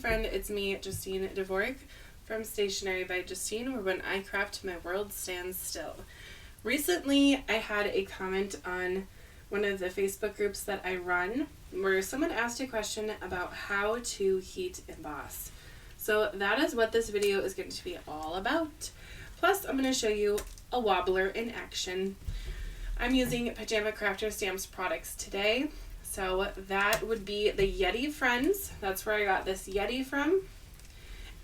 friend, it's me, Justine Dvorak from Stationery by Justine, where when I craft, my world stands still. Recently, I had a comment on one of the Facebook groups that I run where someone asked a question about how to heat emboss. So that is what this video is going to be all about. Plus, I'm going to show you a wobbler in action. I'm using Pajama Crafter Stamps products today. So that would be the Yeti Friends. That's where I got this Yeti from.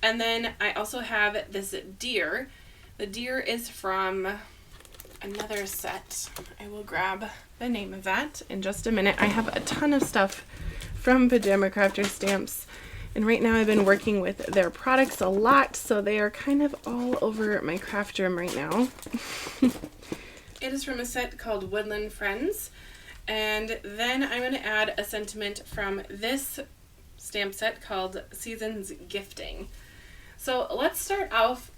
And then I also have this deer. The deer is from another set. I will grab the name of that in just a minute. I have a ton of stuff from Pajama Crafter Stamps. And right now I've been working with their products a lot, so they are kind of all over my craft room right now. It is from a set called Woodland Friends. And then I'm going to add a sentiment from this stamp set called Seasons Gifting. So let's start off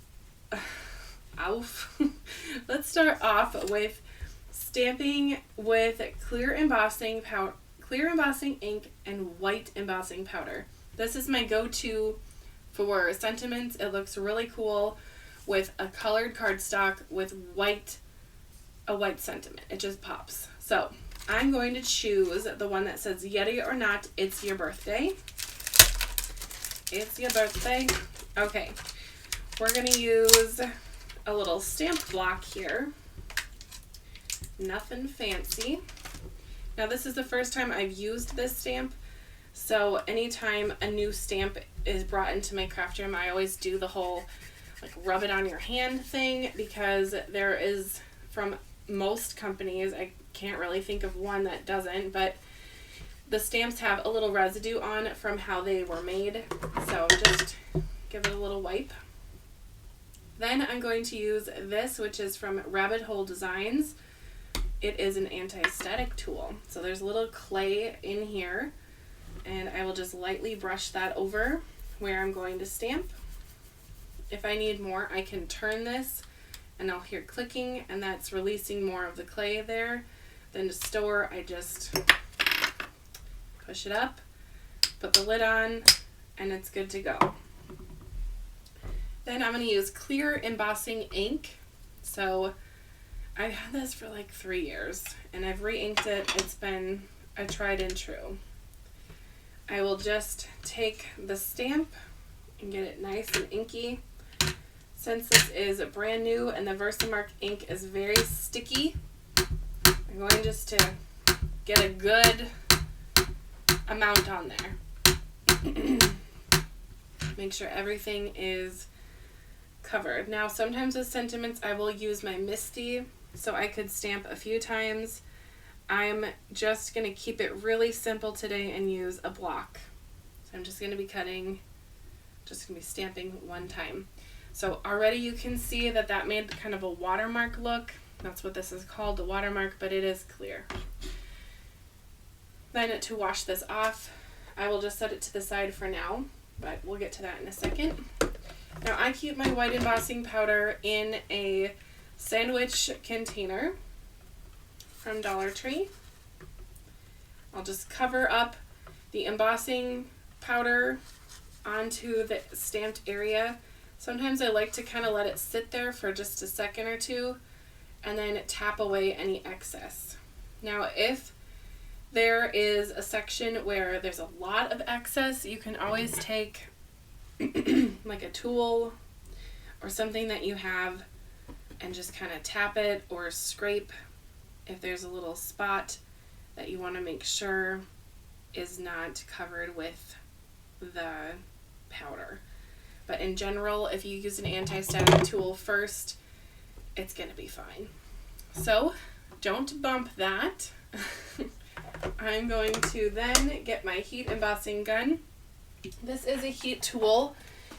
let's start off with stamping with clear embossing ink and white embossing powder. This is my go-to for sentiments. It looks really cool with a colored cardstock with a white sentiment. It just pops. So I'm going to choose the one that says Yeti or not, it's your birthday. It's your birthday. Okay, we're going to use a little stamp block here. Nothing fancy. Now this is the first time I've used this stamp, so anytime a new stamp is brought into my craft room, I always do the whole like rub it on your hand thing, because there is, from most companies, I can't really think of one that doesn't, but the stamps have a little residue on from how they were made, so just give it a little wipe. Then I'm going to use this, which is from Rabbit Hole Designs. It is an anti-static tool, so there's a little clay in here, and I will just lightly brush that over where I'm going to stamp. If I need more, I can turn this and I'll hear clicking, and that's releasing more of the clay there. Then to store, I just push it up, put the lid on, and it's good to go. Then I'm going to use clear embossing ink. So I've had this for like 3 years, and I've re-inked it. It's been a tried and true. I will just take the stamp and get it nice and inky. Since this is brand new and the Versamark ink is very sticky, I'm going just to get a good amount on there. Make sure everything is covered. Now sometimes with sentiments I will use my Misty, so I could stamp a few times. I'm just going to keep it really simple today and use a block. So I'm just going to be stamping one time. So already you can see that that made kind of a watermark look. That's what this is called, the watermark, but it is clear. Then to wash this off, I will just set it to the side for now, but we'll get to that in a second. Now I keep my white embossing powder in a sandwich container from Dollar Tree. I'll just cover up the embossing powder onto the stamped area. Sometimes I like to kind of let it sit there for just a second or two and then tap away any excess. Now if there is a section where there's a lot of excess, you can always take like a tool or something that you have and just kind of tap it or scrape if there's a little spot that you want to make sure is not covered with the powder. But in general, if you use an anti-static tool first, it's going to be fine. So don't bump that. I'm going to then get my heat embossing gun. This is a heat tool.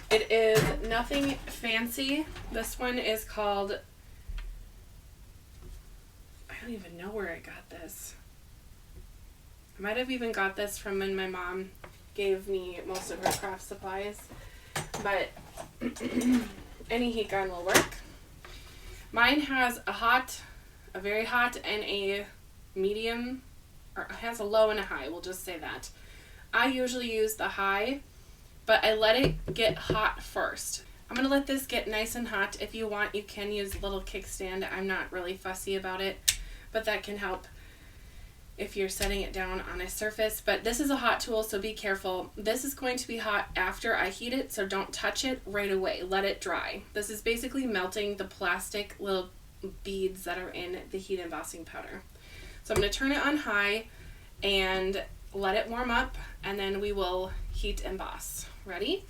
It is nothing fancy. This one is called, I don't even know where I got this. I might have even got this from when my mom gave me most of her craft supplies. But any heat gun will work. Mine has a very hot and a medium, or it has a low and a high, we'll just say that. I usually use the high, but I let it get hot first. I'm going to let this get nice and hot. If you want, you can use a little kickstand. I'm not really fussy about it, but that can help if you're setting it down on a surface. But this is a hot tool, so be careful. This is going to be hot after I heat it, so don't touch it right away. Let it dry. This is basically melting the plastic little beads that are in the heat embossing powder. So I'm going to turn it on high and let it warm up, and then we will heat emboss. Ready?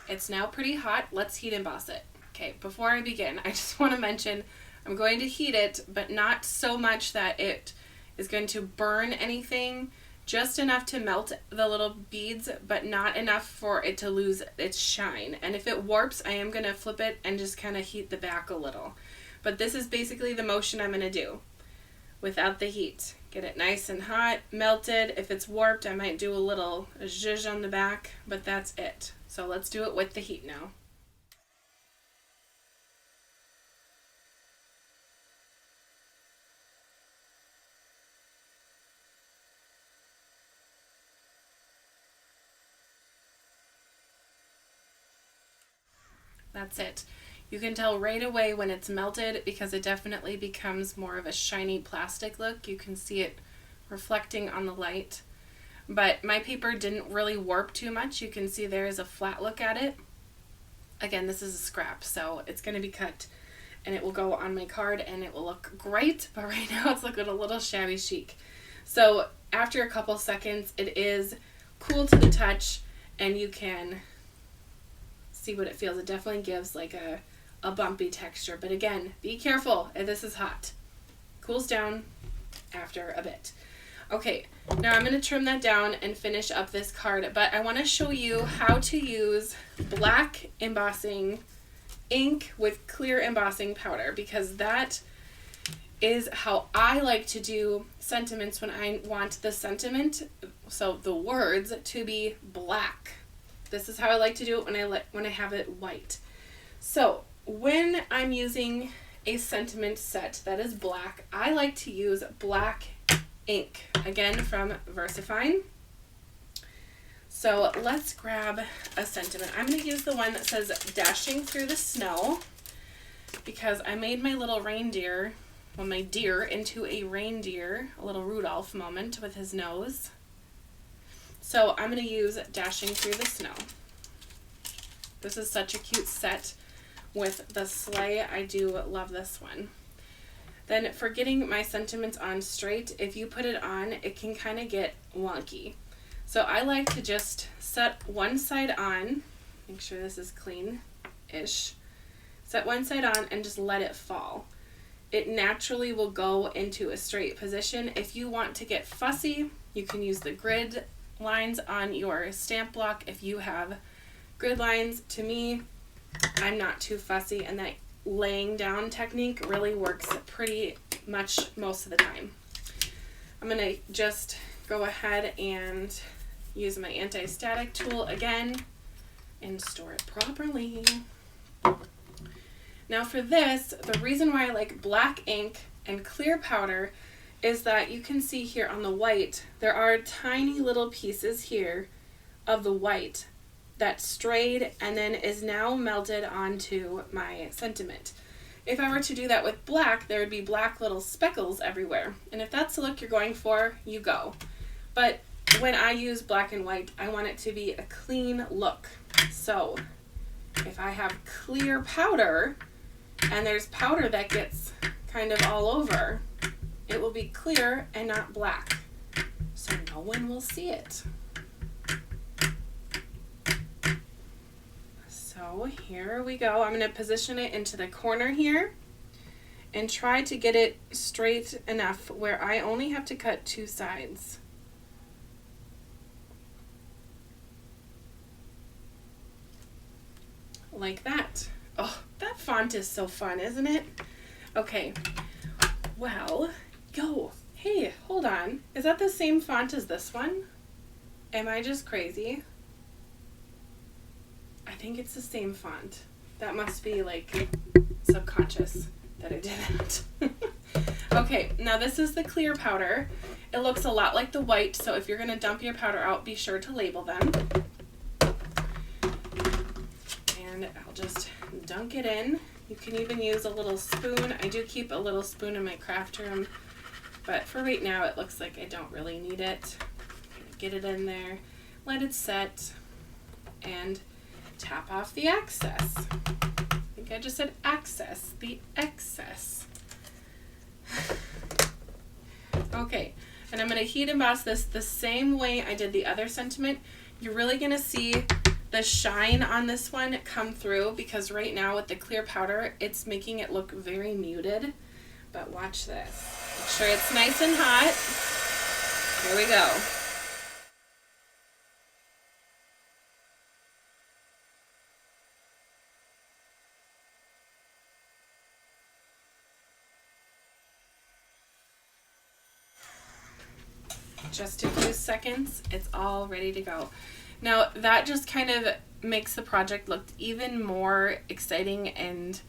It's now pretty hot. Let's heat emboss it. Okay, before I begin, I just want to mention I'm going to heat it, but not so much that it is going to burn anything, just enough to melt the little beads, but not enough for it to lose its shine. And if it warps, I am going to flip it and just kind of heat the back a little. But this is basically the motion I'm going to do without the heat. Get it nice and hot, melted. If it's warped, I might do a little zhuzh on the back, but that's it. So let's do it with the heat now. That's it. You can tell right away when it's melted because it definitely becomes more of a shiny plastic look. You can see it reflecting on the light. But my paper didn't really warp too much. You can see there is a flat look at it. Again, this is a scrap, so it's going to be cut and it will go on my card and it will look great, but right now it's looking a little shabby chic. So after a couple seconds, it is cool to the touch and you can see what it feels. It definitely gives like a bumpy texture, but again, be careful. This is hot. Cools down after a bit. Okay, now I'm going to trim that down and finish up this card, but I want to show you how to use black embossing ink with clear embossing powder, because that is how I like to do sentiments when I want the sentiment, so the words, to be black. This is how I like to do it when I have it white. So when I'm using a sentiment set that is black, I like to use black ink, again from VersaFine. So let's grab a sentiment. I'm going to use the one that says Dashing Through the Snow, because I made my little reindeer, well, my deer into a reindeer, a little Rudolph moment with his nose. So I'm going to use Dashing Through the Snow. This is such a cute set with the sleigh. I do love this one. Then for getting my sentiments on straight, if you put it on, it can kind of get wonky. So I like to just set one side on, make sure this is clean-ish, set one side on and just let it fall. It naturally will go into a straight position. If you want to get fussy, you can use the grid lines on your stamp block if you have grid lines. To me, I'm not too fussy, and that laying down technique really works pretty much most of the time. I'm going to just go ahead and use my anti-static tool again and store it properly. Now for this, the reason why I like black ink and clear powder is that you can see here on the white, there are tiny little pieces here of the white that strayed and then is now melted onto my sentiment. If I were to do that with black, there would be black little speckles everywhere. And if that's the look you're going for, you go. But when I use black and white, I want it to be a clean look. So if I have clear powder and there's powder that gets kind of all over, it will be clear and not black. So no one will see it. So here we go. I'm going to position it into the corner here and try to get it straight enough where I only have to cut two sides. Like that. Oh, that font is so fun, isn't it? Okay, well, hey, hold on. Is that the same font as this one? Am I just crazy? I think it's the same font. That must be like subconscious that I did it. Okay, now this is the clear powder. It looks a lot like the white, so if you're going to dump your powder out, be sure to label them. And I'll just dunk it in. You can even use a little spoon. I do keep a little spoon in my craft room, but for right now it looks like I don't really need it. Get it in there, let it set, and tap off the excess. I think I just said access, the excess. Okay, and I'm going to heat emboss this the same way I did the other sentiment. You're really going to see the shine on this one come through, because right now with the clear powder, it's making it look very muted. But watch this. Make sure it's nice and hot. Here we go. Just a few seconds, it's all ready to go. Now that just kind of makes the project look even more exciting and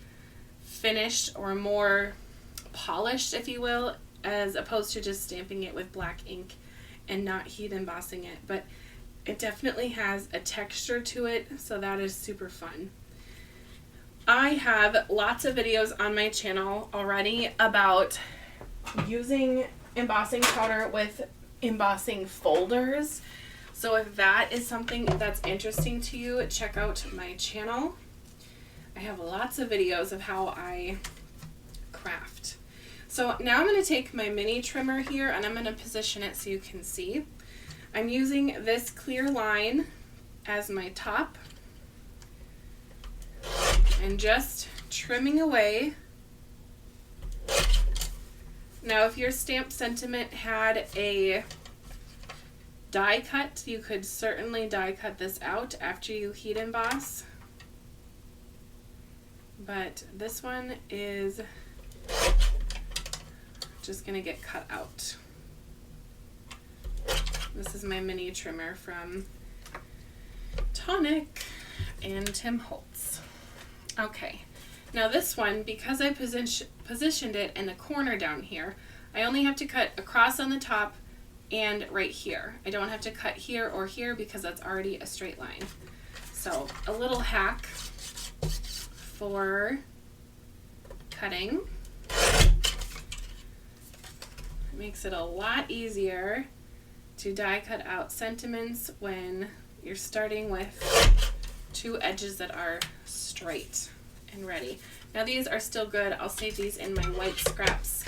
finished, or more polished, if you will, as opposed to just stamping it with black ink and not heat embossing it. But it definitely has a texture to it, so that is super fun. I have lots of videos on my channel already about using embossing powder with embossing folders. So if that is something that's interesting to you, check out my channel. I have lots of videos of how I craft. So now I'm going to take my mini trimmer here and I'm going to position it so you can see. I'm using this clear line as my top and just trimming away. Now if your stamp sentiment had a die cut, you could certainly die cut this out after you heat emboss. But this one is just going to get cut out. This is my mini trimmer from Tonic and Tim Holtz. Okay. Now this one, because I positioned it in the corner down here, I only have to cut across on the top and right here. I don't have to cut here or here because that's already a straight line. So a little hack for cutting. It makes it a lot easier to die cut out sentiments when you're starting with two edges that are straight and ready. Now these are still good. I'll save these in my white scraps.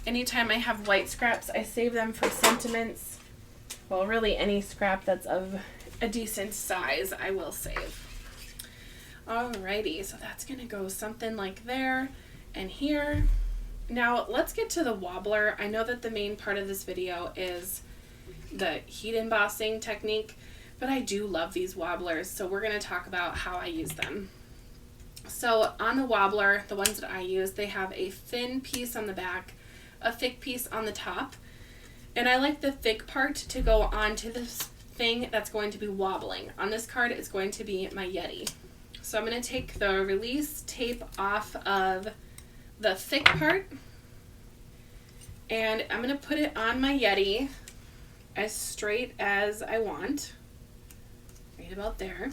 Anytime I have white scraps, I save them for sentiments. Well, really any scrap that's of a decent size, I will save. Alrighty, so that's gonna go something like there and here. Now let's get to the wobbler. I know that the main part of this video is the heat embossing technique, but I do love these wobblers, so we're gonna talk about how I use them. So on the wobbler, the ones that I use, they have a thin piece on the back, a thick piece on the top, and I like the thick part to go onto this thing that's going to be wobbling. On this card, it's going to be my Yeti. So I'm going to take the release tape off of the thick part, and I'm going to put it on my Yeti as straight as I want, right about there.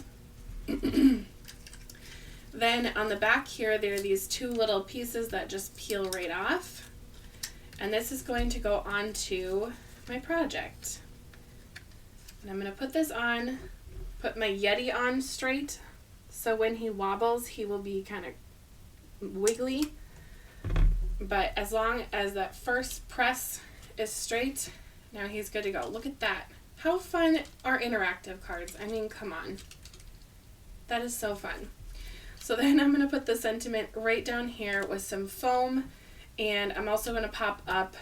Then on the back here, there are these two little pieces that just peel right off. And this is going to go onto my project. And I'm going to put this on, put my Yeti on straight, so when he wobbles, he will be kind of wiggly. But as long as that first press is straight, now he's good to go. Look at that. How fun are interactive cards? I mean, come on. That is so fun. So then I'm going to put the sentiment right down here with some foam, and I'm also going to pop up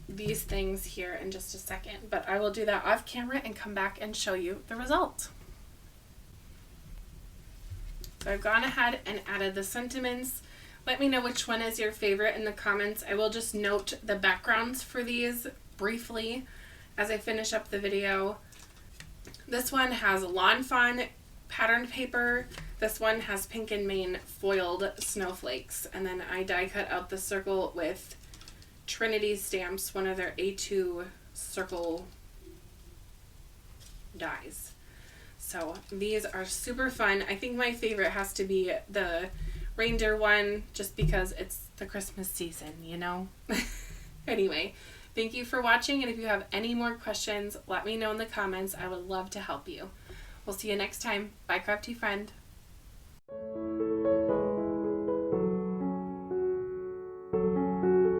these things here in just a second, but I will do that off camera and come back and show you the result. So I've gone ahead and added the sentiments. Let me know which one is your favorite in the comments. I will just note the backgrounds for these briefly as I finish up the video. This one has Lawn Fawn patterned paper. This one has Pink and Main foiled snowflakes, and then I die cut out the circle with Trinity stamps, one of their A2 circle dies. So these are super fun. I think my favorite has to be the reindeer one, just because it's the Christmas season, you know? Anyway, thank you for watching, and if you have any more questions, let me know in the comments. I would love to help you. We'll see you next time. Bye, crafty friend.